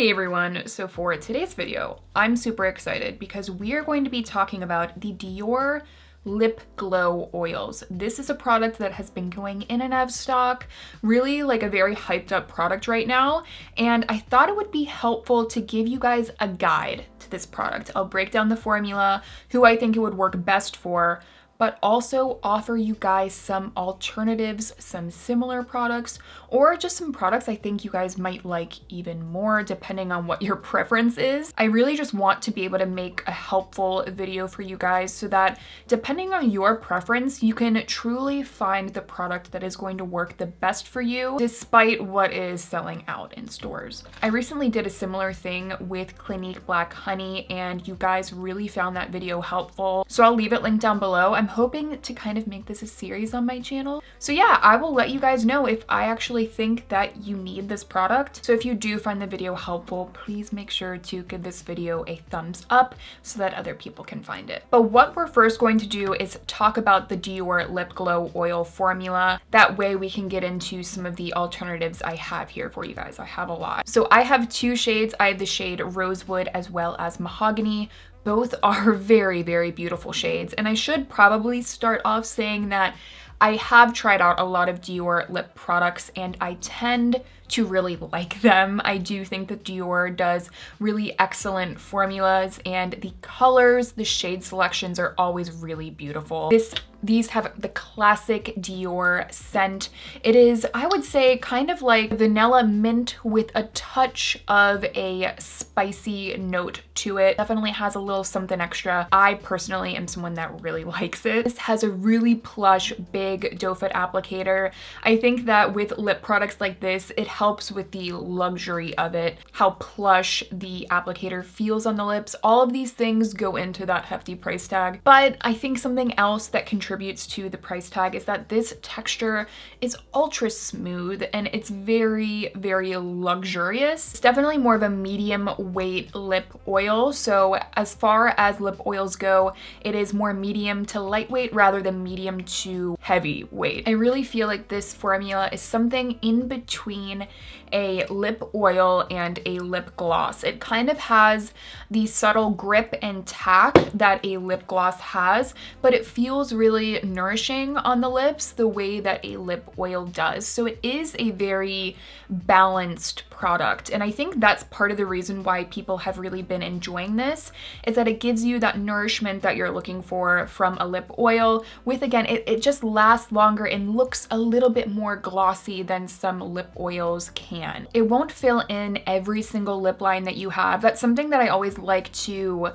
Hey everyone, so for today's video, I'm super excited because we are going to be talking about the Dior Lip Glow Oils. This is a product that has been going in and out of stock, really like a very hyped up product right now, and I thought it would be helpful to give you guys a guide to this product. I'll break down the formula, who I think it would work best for, but also offer you guys some alternatives, some similar products, or just some products I think you guys might like even more depending on what your preference is. I really just want to be able to make a helpful video for you guys so that depending on your preference, you can truly find the product that is going to work the best for you despite what is selling out in stores. I recently did a similar thing with Clinique Black Honey and you guys really found that video helpful. So I'll leave it linked down below. I'm hoping to kind of make this a series on my channel. So yeah, I will let you guys know if I actually think that you need this product. So if you do find the video helpful, please make sure to give this video a thumbs up so that other people can find it. But what we're first going to do is talk about the Dior Lip Glow Oil formula. That way we can get into some of the alternatives I have here for you guys. I have a lot. So I have two shades. I have the shade Rosewood as well as Mahogany. Both are very, very beautiful shades. And I should probably start off saying that I have tried out a lot of Dior lip products and I tend to really like them. I do think that Dior does really excellent formulas and the colors, the shade selections are always really beautiful. These have the classic Dior scent. It is, I would say, kind of like vanilla mint with a touch of a spicy note to it. Definitely has a little something extra. I personally am someone that really likes it. This has a really plush, big doe foot applicator. I think that with lip products like this, it helps with the luxury of it, how plush the applicator feels on the lips. All of these things go into that hefty price tag. But I think something else that contributes to the price tag is that this texture is ultra smooth and it's very, very luxurious. It's definitely more of a medium weight lip oil. So as far as lip oils go, it is more medium to lightweight rather than medium to heavy weight. I really feel like this formula is something in between a lip oil and a lip gloss. It kind of has the subtle grip and tack that a lip gloss has, but it feels really nourishing on the lips the way that a lip oil does. So it is a very balanced product. And I think that's part of the reason why people have really been enjoying this, is that it gives you that nourishment that you're looking for from a lip oil with, again, it just lasts longer and looks a little bit more glossy than some lip oils can. It won't fill in every single lip line that you have. That's something that I always like to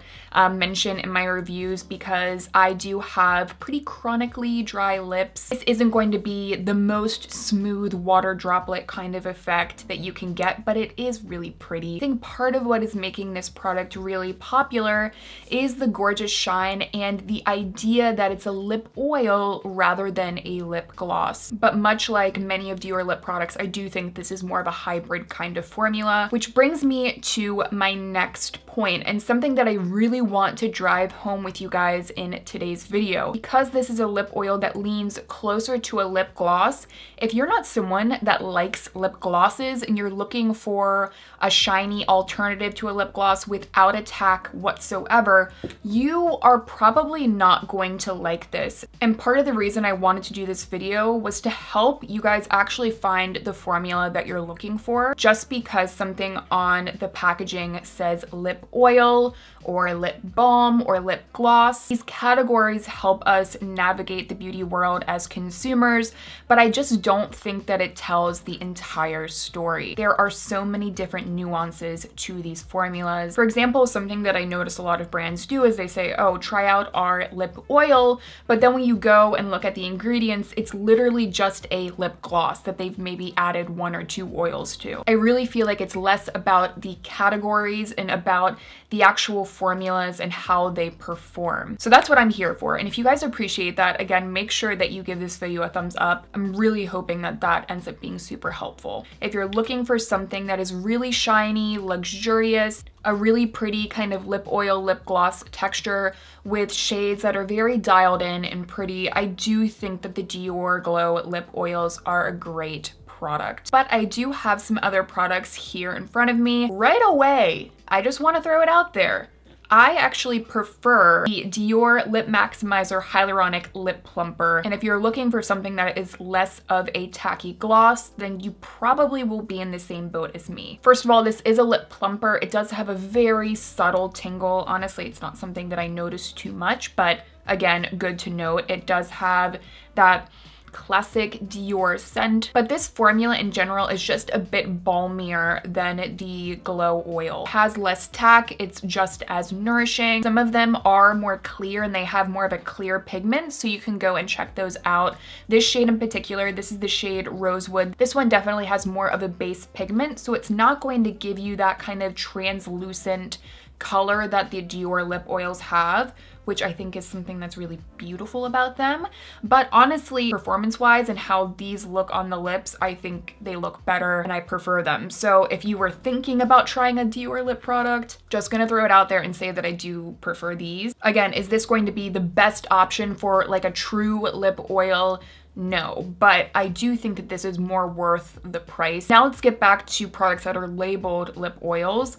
mention in my reviews because I do have pretty chronically dry lips. This isn't going to be the most smooth water droplet kind of effect that you can get, but it is really pretty. I think part of what is making this product really popular is the gorgeous shine and the idea that it's a lip oil rather than a lip gloss. But much like many of Dior lip products, I do think this is more of a hybrid kind of formula, which brings me to my next point and something that I really want to drive home with you guys in today's video. Because this is a lip oil that leans closer to a lip gloss, if you're not someone that likes lip glosses and you're looking for a shiny alternative to a lip gloss without a tack whatsoever, you are probably not going to like this. And part of the reason I wanted to do this video was to help you guys actually find the formula that you're looking for. Just because something on the packaging says lip oil or lip balm or lip gloss, these categories help us navigate the beauty world as consumers, but I just don't think that it tells the entire story. There are so many different nuances to these formulas. For example, something that I notice a lot of brands do is they say, oh, try out our lip oil, but then when you go and look at the ingredients, it's literally just a lip gloss that they've maybe added one or two oils to. I really feel like it's less about the categories and about the actual formulas and how they perform. So that's what I'm here for. And if you guys appreciate that, again, make sure that you give this video a thumbs up. I'm really hoping that that ends up being super helpful. If you're looking for something that is really shiny, luxurious, a really pretty kind of lip oil, lip gloss texture with shades that are very dialed in and pretty, I do think that the Dior Glow lip oils are a great product. But I do have some other products here in front of me. Right away, I just want to throw it out there. I actually prefer the Dior Lip Maximizer Hyaluronic Lip Plumper. And if you're looking for something that is less of a tacky gloss, then you probably will be in the same boat as me. First of all, this is a lip plumper. It does have a very subtle tingle. Honestly, it's not something that I notice too much, but again, good to note. It does have that classic Dior scent, but this formula in general is just a bit balmier than the Glow Oil. It has less tack, it's just as nourishing. Some of them are more clear and they have more of a clear pigment, so you can go and check those out. This shade in particular, this is the shade Rosewood. This one definitely has more of a base pigment, so it's not going to give you that kind of translucent color that the Dior lip oils have, which I think is something that's really beautiful about them. But honestly, performance-wise and how these look on the lips, I think they look better and I prefer them. So if you were thinking about trying a Dior lip product, just gonna throw it out there and say that I do prefer these. Again, is this going to be the best option for like a true lip oil? No, but I do think that this is more worth the price. Now let's get back to products that are labeled lip oils.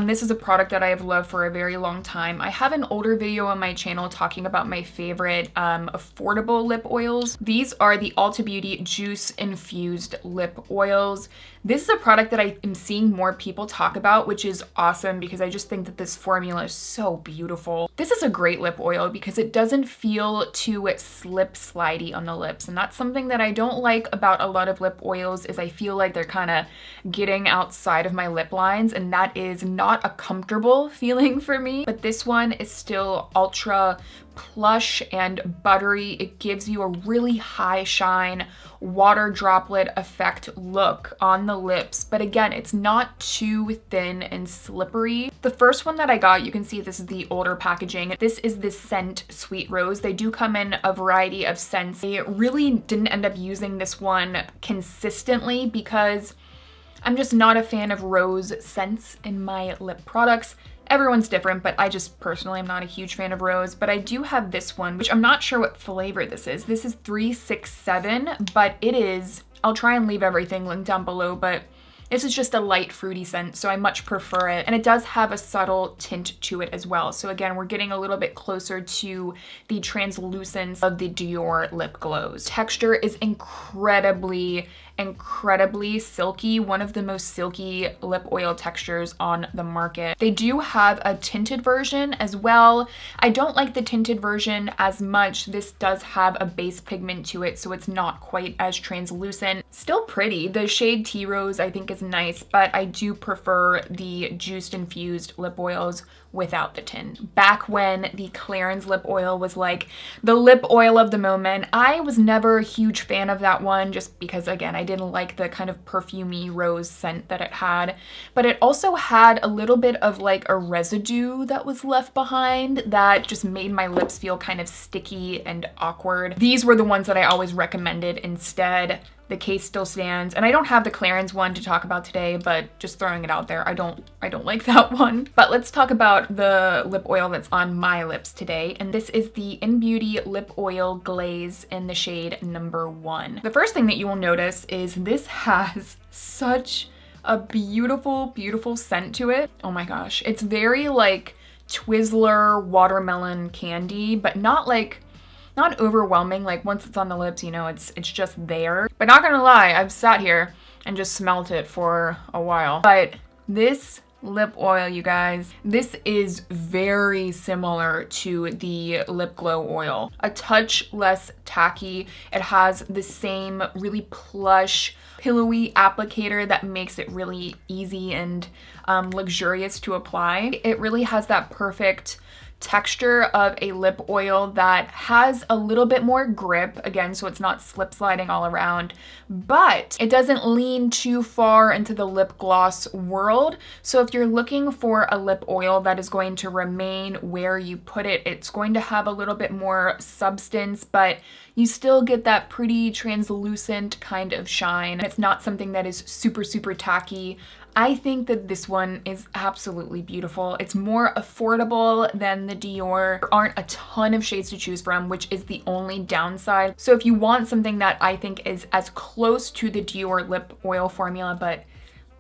This is a product that I have loved for a very long time. I have an older video on my channel talking about my favorite affordable lip oils. These are the Ulta Beauty Juice Infused Lip Oils. This is a product that I am seeing more people talk about, which is awesome because I just think that this formula is so beautiful. This is a great lip oil because it doesn't feel too slip slidey on the lips. And that's something that I don't like about a lot of lip oils is I feel like they're kind of getting outside of my lip lines, and that is not a comfortable feeling for me. But this one is still ultra plush and buttery. It gives you a really high shine, water droplet effect look on the lips, but again, it's not too thin and slippery. The first one that I got, you can see this is the older packaging. This is the scent Sweet Rose. They do come in a variety of scents. I really didn't end up using this one consistently because I'm just not a fan of rose scents in my lip products. Everyone's different, but I just personally am not a huge fan of rose. But I do have this one, which I'm not sure what flavor this is. This is 367, but it is, I'll try and leave everything linked down below, but this is just a light fruity scent, so I much prefer it. And it does have a subtle tint to it as well. So again, we're getting a little bit closer to the translucence of the Dior Lip Glows. Texture is incredibly silky, one of the most silky lip oil textures on the market. They do have a tinted version as well. I don't like the tinted version as much. This does have a base pigment to it, so it's not quite as translucent. Still pretty. The shade Tea Rose I think is nice, but I do prefer the juiced infused lip oils without the tint. Back when the Clarins lip oil was like the lip oil of the moment, I was never a huge fan of that one just because, again, I didn't like the kind of perfumey rose scent that it had, but it also had a little bit of like a residue that was left behind that just made my lips feel kind of sticky and awkward. These were the ones that I always recommended instead. The case still stands, and I don't have the Clarins one to talk about today, but just throwing it out there, I don't like that one. But let's talk about the lip oil that's on my lips today, and this is the Innbeauty Lip Oil Glaze in the shade number 1. The first thing that you will notice is this has such a beautiful, beautiful scent to it. Oh my gosh, it's very like Twizzler watermelon candy, but not overwhelming. Like once it's on the lips, you know, it's just there. But not gonna lie, I've sat here and just smelt it for a while. But this lip oil, you guys, this is very similar to the Lip Glow Oil. A touch less tacky. It has the same really plush, pillowy applicator that makes it really easy and luxurious to apply. It really has that perfect texture of a lip oil that has a little bit more grip, again, so it's not slip sliding all around, but it doesn't lean too far into the lip gloss world. So if you're looking for a lip oil that is going to remain where you put it, it's going to have a little bit more substance, but you still get that pretty translucent kind of shine. It's not something that is super, super tacky. I think that this one is absolutely beautiful. It's more affordable than the Dior. There aren't a ton of shades to choose from, which is the only downside. So if you want something that I think is as close to the Dior lip oil formula, but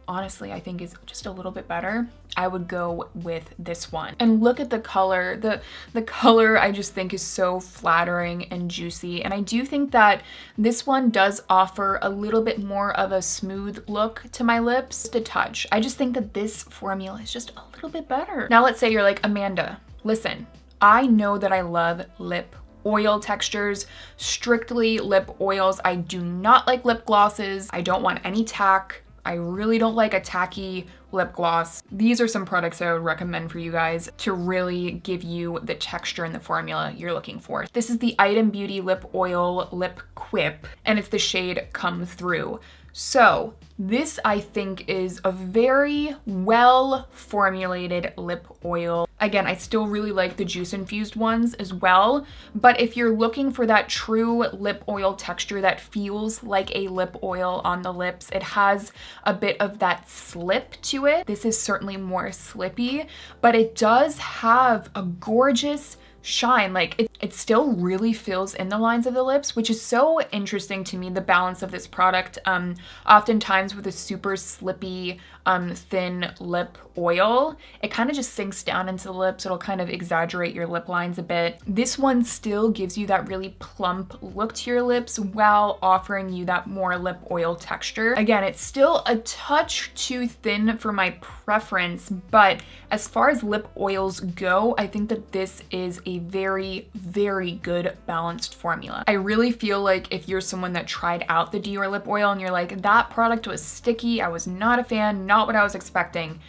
honestly I think is just a little bit better, I would go with this one. And look at the color. The color I just think is so flattering and juicy. And I do think that this one does offer a little bit more of a smooth look to my lips, just a touch. I just think that this formula is just a little bit better. Now let's say you're like, Amanda, listen, I know that I love lip oil textures, strictly lip oils. I do not like lip glosses. I don't want any tack. I really don't like a tacky lip gloss. These are some products I would recommend for you guys to really give you the texture and the formula you're looking for. This is the Innbeauty Lip Oil Lip Quip, and it's the shade Come Through. So this I think is a very well formulated lip oil. Again, I still really like the juice infused ones as well, but if you're looking for that true lip oil texture that feels like a lip oil on the lips, it has a bit of that slip to it. This is certainly more slippy, but it does have a gorgeous shine. Like it still really fills in the lines of the lips, which is so interesting to me, the balance of this product. Oftentimes with a super slippy, thin lip oil, it kind of just sinks down into the lips. It'll kind of exaggerate your lip lines a bit. This one still gives you that really plump look to your lips while offering you that more lip oil texture. Again, it's still a touch too thin for my preference, but as far as lip oils go, I think that this is a very, very good balanced formula. I really feel like if you're someone that tried out the Dior lip oil and you're like, that product was sticky, I was not a fan, not what I was expecting,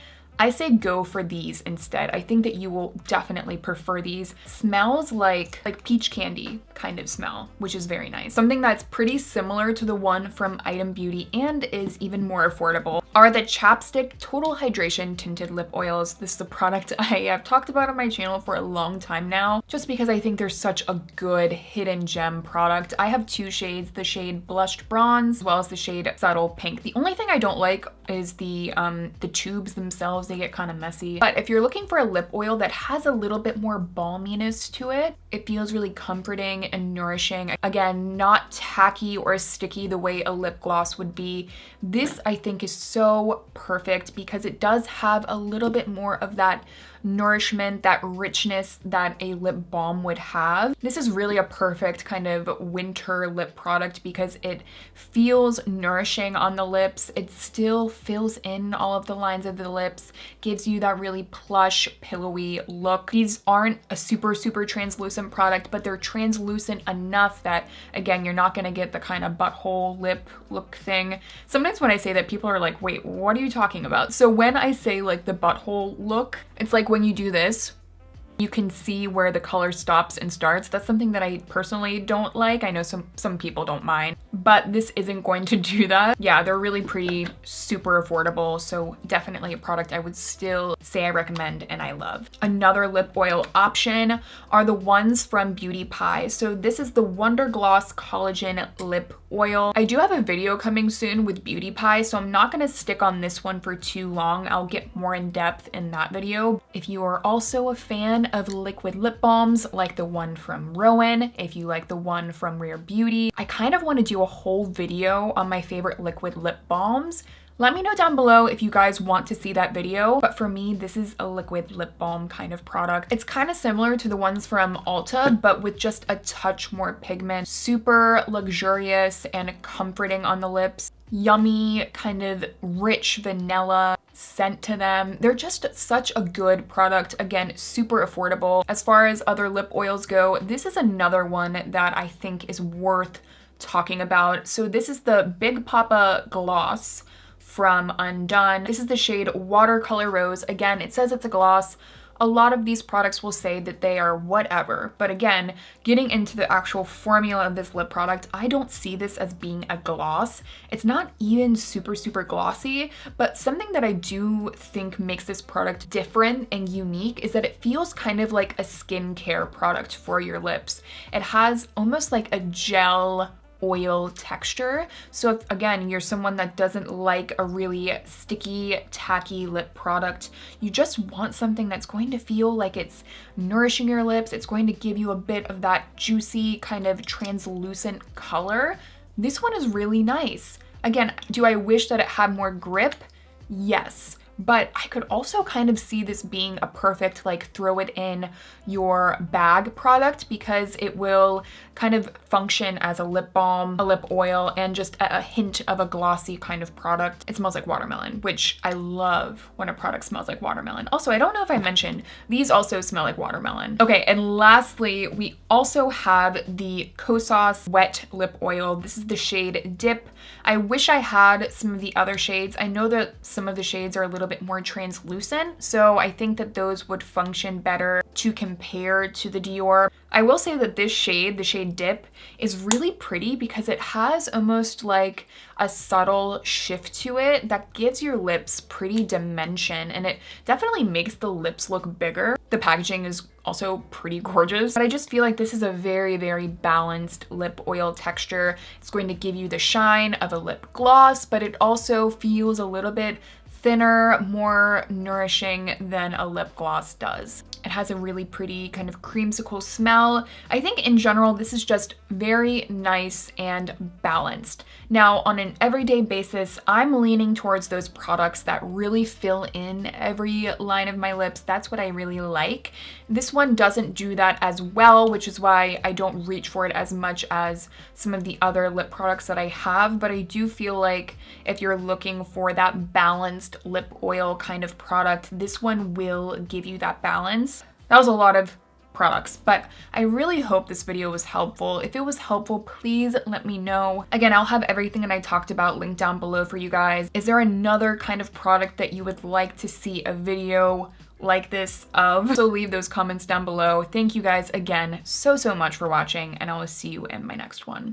I say go for these instead. I think that you will definitely prefer these. Smells like peach candy kind of smell, which is very nice. Something that's pretty similar to the one from Innbeauty and is even more affordable are the Chapstick Total Hydration Tinted Lip Oils. This is a product I have talked about on my channel for a long time now, just because I think they're such a good hidden gem product. I have two shades, the shade Blushed Bronze as well as the shade Subtle Pink. The only thing I don't like is the tubes themselves. They get kind of messy. But if you're looking for a lip oil that has a little bit more balminess to it, it feels really comforting and nourishing. Again, not tacky or sticky the way a lip gloss would be. This I think is so perfect because it does have a little bit more of that nourishment, that richness that a lip balm would have. This is really a perfect kind of winter lip product because it feels nourishing on the lips. It still fills in all of the lines of the lips, gives you that really plush, pillowy look. These aren't a super translucent product, but they're translucent enough that, again, you're not gonna get the kind of butthole lip look thing. Sometimes when I say that, people are like, wait, what are you talking about? So when I say like the butthole look, it's like when you do this, you can see where the color stops and starts. That's something that I personally don't like. I know some people don't mind, but this isn't going to do that. Yeah, they're really pretty, super affordable, so definitely a product I would still say I recommend and I love. Another lip oil option are the ones from Beauty Pie. So this is the Wonder Gloss Collagen Lip Oil. I do have a video coming soon with Beauty Pie, so I'm not gonna stick on this one for too long. I'll get more in depth in that video. If you are also a fan of liquid lip balms like the one from Rowan, if you like the one from Rare Beauty, I kind of want to do a whole video on my favorite liquid lip balms. Let me know down below if you guys want to see that video, but for me, this is a liquid lip balm kind of product. It's kind of similar to the ones from Ulta, but with just a touch more pigment. Super luxurious and comforting on the lips. Yummy, kind of rich vanilla scent to them. They're just such a good product. Again, super affordable. As far as other lip oils go, this is another one that I think is worth talking about. So this is the Big Poppa Gloss from Undone. This is the shade Watercolor Rose. Again, it says it's a gloss. A lot of these products will say that they are whatever, but again, getting into the actual formula of this lip product, I don't see this as being a gloss. It's not even super glossy, but something that I do think makes this product different and unique is that it feels kind of like a skincare product for your lips. It has almost like a gel oil texture. So if, again, you're someone that doesn't like a really sticky, tacky lip product, you just want something that's going to feel like it's nourishing your lips, it's going to give you a bit of that juicy kind of translucent color, this one is really nice. Again, do I wish that it had more grip? Yes. But I could also kind of see this being a perfect like throw it in your bag product, because it will kind of function as a lip balm, a lip oil, and just a hint of a glossy kind of product. It smells like watermelon, which I love when a product smells like watermelon. Also, I don't know if I mentioned, these also smell like watermelon. Okay, and lastly, we also have the Kosas Wet Lip Oil. This is the shade Dip. I wish I had some of the other shades. I know that some of the shades are a little bit more translucent, so I think that those would function better to compare to the Dior. I will say that this shade, the shade Dip, is really pretty because it has almost like a subtle shift to it that gives your lips pretty dimension, and it definitely makes the lips look bigger. The packaging is also pretty gorgeous, but I just feel like this is a very, very balanced lip oil texture. It's going to give you the shine of a lip gloss, but it also feels a little bit thinner, more nourishing than a lip gloss does. It has a really pretty kind of creamsicle smell. I think in general, this is just very nice and balanced. Now, on an everyday basis, I'm leaning towards those products that really fill in every line of my lips. That's what I really like. This one doesn't do that as well, which is why I don't reach for it as much as some of the other lip products that I have, but I do feel like if you're looking for that balanced lip oil kind of product, this one will give you that balance. That was a lot of products, but I really hope this video was helpful. If it was helpful, please let me know. Again, I'll have everything that I talked about linked down below for you guys. Is there another kind of product that you would like to see a video like this of? So leave those comments down below. Thank you guys again so much for watching, and I will see you in my next one.